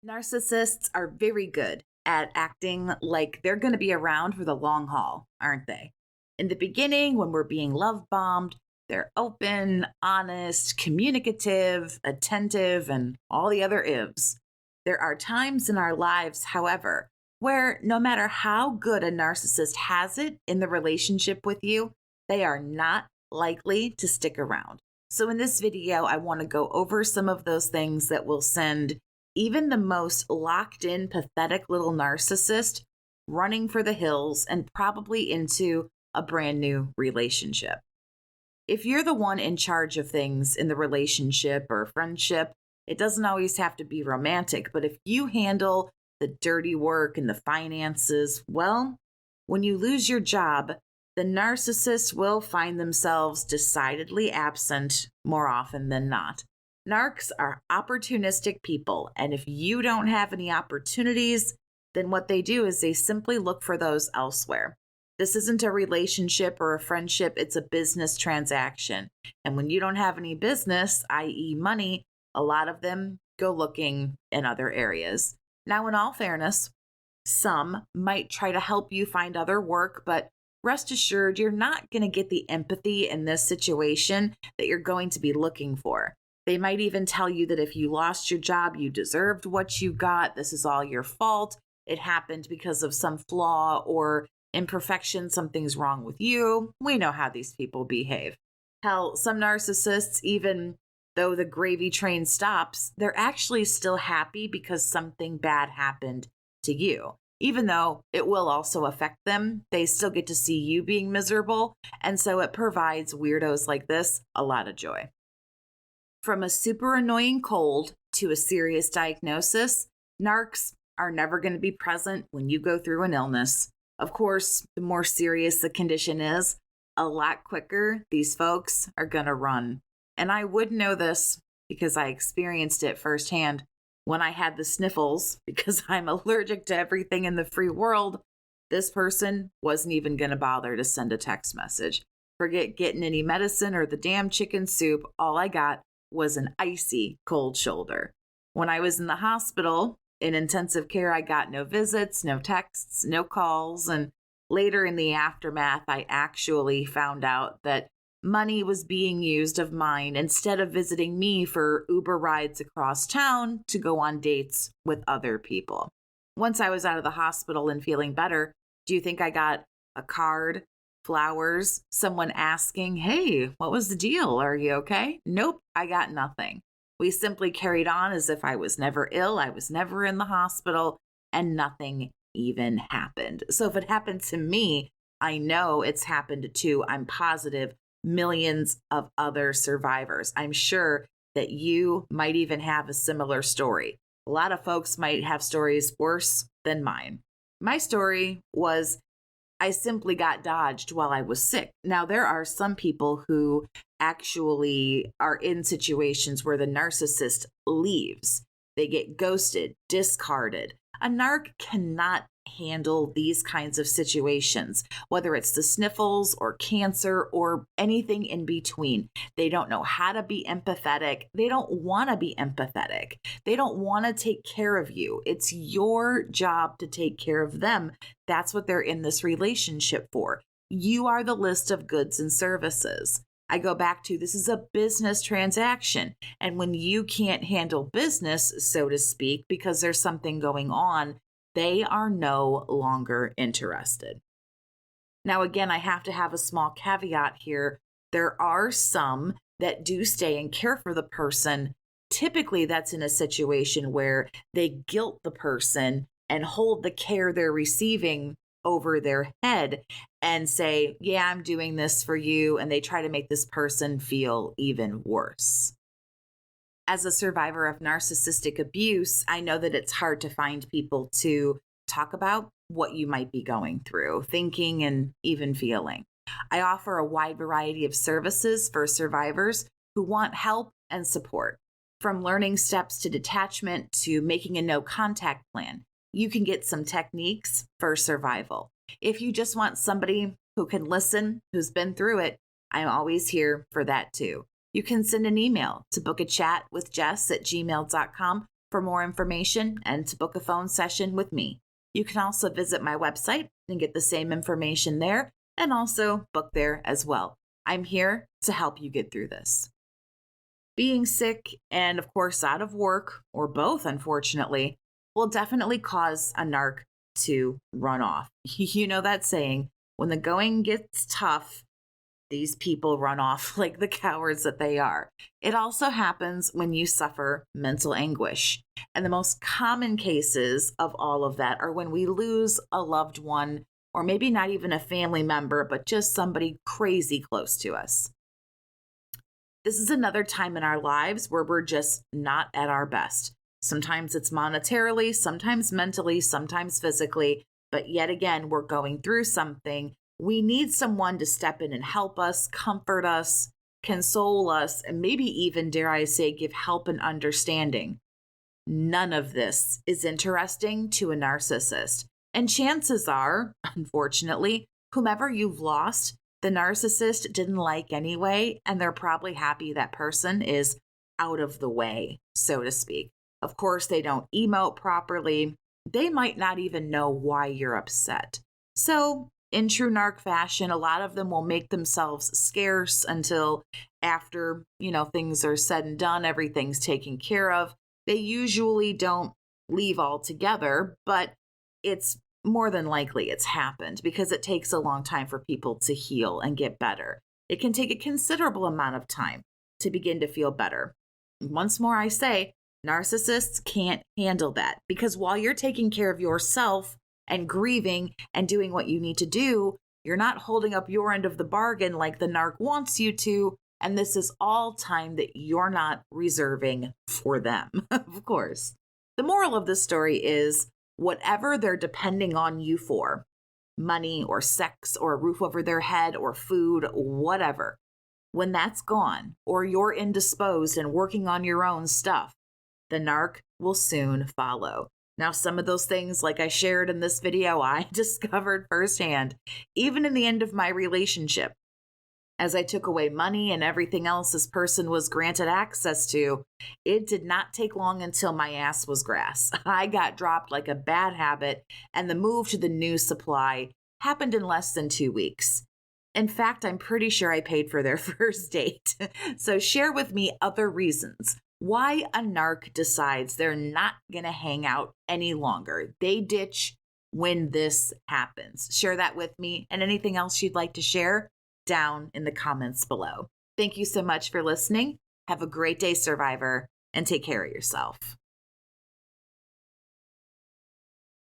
Narcissists are very good at acting like they're going to be around for the long haul, aren't they? In the beginning, when we're being love bombed, they're open, honest, communicative, attentive, and all the other ifs. There are times in our lives, however, where no matter how good a narcissist has it in the relationship with you, they are not likely to stick around. So, in this video, I want to go over some of those things that will send even the most locked in, pathetic little narcissist running for the hills and probably into a brand new relationship. If you're the one in charge of things in the relationship or friendship, it doesn't always have to be romantic, but if you handle the dirty work and the finances, well, when you lose your job, the narcissists will find themselves decidedly absent more often than not. Narcs are opportunistic people, and if you don't have any opportunities, then what they do is they simply look for those elsewhere. This isn't a relationship or a friendship, it's a business transaction. And when you don't have any business, i.e., money, a lot of them go looking in other areas. Now, in all fairness, some might try to help you find other work, but rest assured, you're not going to get the empathy in this situation that you're going to be looking for. They might even tell you that if you lost your job, you deserved what you got. This is all your fault. It happened because of some flaw or imperfection. Something's wrong with you. We know how these people behave. Hell, some narcissists, even though the gravy train stops, they're actually still happy because something bad happened to you. Even though it will also affect them, they still get to see you being miserable. And so it provides weirdos like this a lot of joy. From a super annoying cold to a serious diagnosis, narcs are never going to be present when you go through an illness. Of course, the more serious the condition is, a lot quicker these folks are going to run. And I would know this because I experienced it firsthand when I had the sniffles because I'm allergic to everything in the free world. This person wasn't even going to bother to send a text message. Forget getting any medicine or the damn chicken soup. All I got was an icy cold shoulder. When I was in the hospital in intensive care, I got no visits, no texts, no calls. And later in the aftermath, I actually found out that money was being used of mine instead of visiting me for Uber rides across town to go on dates with other people. Once I was out of the hospital and feeling better, do you think I got a card, flowers, someone asking, hey, what was the deal? Are you okay? Nope, I got nothing. We simply carried on as if I was never ill, I was never in the hospital, and nothing even happened. So if it happened to me, I know it's happened to, I'm positive, millions of other survivors. I'm sure that you might even have a similar story. A lot of folks might have stories worse than mine. My story was I simply got dodged while I was sick. Now, there are some people who actually are in situations where the narcissist leaves. They get ghosted, discarded. A narc cannot handle these kinds of situations, whether it's the sniffles or cancer or anything in between. They don't know how to be empathetic. They don't want to be empathetic. They don't want to take care of you. It's your job to take care of them. That's what they're in this relationship for. You are the list of goods and services. I go back to this is a business transaction. And when you can't handle business, so to speak, because there's something going on, they are no longer interested. Now, again, I have to have a small caveat here. There are some that do stay and care for the person. Typically, that's in a situation where they guilt the person and hold the care they're receiving over their head and say, yeah, I'm doing this for you. And they try to make this person feel even worse. As a survivor of narcissistic abuse, I know that it's hard to find people to talk about what you might be going through, thinking, and even feeling. I offer a wide variety of services for survivors who want help and support. From learning steps to detachment to making a no contact plan, you can get some techniques for survival. If you just want somebody who can listen, who's been through it, I'm always here for that too. You can send an email to book a chat with Jess at gmail.com, For more information and to book a phone session with me, you can also visit my website and get the same information there and also book there as well. I'm here to help you get through this. Being sick and, of course, out of work, or both, unfortunately, will definitely cause a narc to run off. You know that saying, when the going gets tough, these people run off like the cowards that they are. It also happens when you suffer mental anguish. And the most common cases of all of that are when we lose a loved one, or maybe not even a family member, but just somebody crazy close to us. This is another time in our lives where we're just not at our best. Sometimes it's monetarily, sometimes mentally, sometimes physically, but yet again, we're going through something. We need someone to step in and help us, comfort us, console us, and maybe even, dare I say, give help and understanding. None of this is interesting to a narcissist. And chances are, unfortunately, whomever you've lost, the narcissist didn't like anyway, and they're probably happy that person is out of the way, so to speak. Of course, they don't emote properly. They might not even know why you're upset. So, in true narc fashion, a lot of them will make themselves scarce until after, things are said and done, everything's taken care of. They usually don't leave altogether, but it's more than likely it's happened because it takes a long time for people to heal and get better. It can take a considerable amount of time to begin to feel better. Once more, I say, narcissists can't handle that because while you're taking care of yourself and grieving and doing what you need to do, you're not holding up your end of the bargain like the narc wants you to. And this is all time that you're not reserving for them, of course. The moral of the story is whatever they're depending on you for, money or sex or a roof over their head or food, whatever, when that's gone or you're indisposed and working on your own stuff, the narc will soon follow. Now, some of those things, like I shared in this video, I discovered firsthand, even in the end of my relationship. As I took away money and everything else this person was granted access to, it did not take long until my ass was grass. I got dropped like a bad habit, and the move to the new supply happened in less than 2 weeks. In fact, I'm pretty sure I paid for their first date. So share with me other reasons why a narc decides they're not going to hang out any longer. They ditch when this happens. Share that with me and anything else you'd like to share down in the comments below. Thank you so much for listening. Have a great day, survivor, and take care of yourself.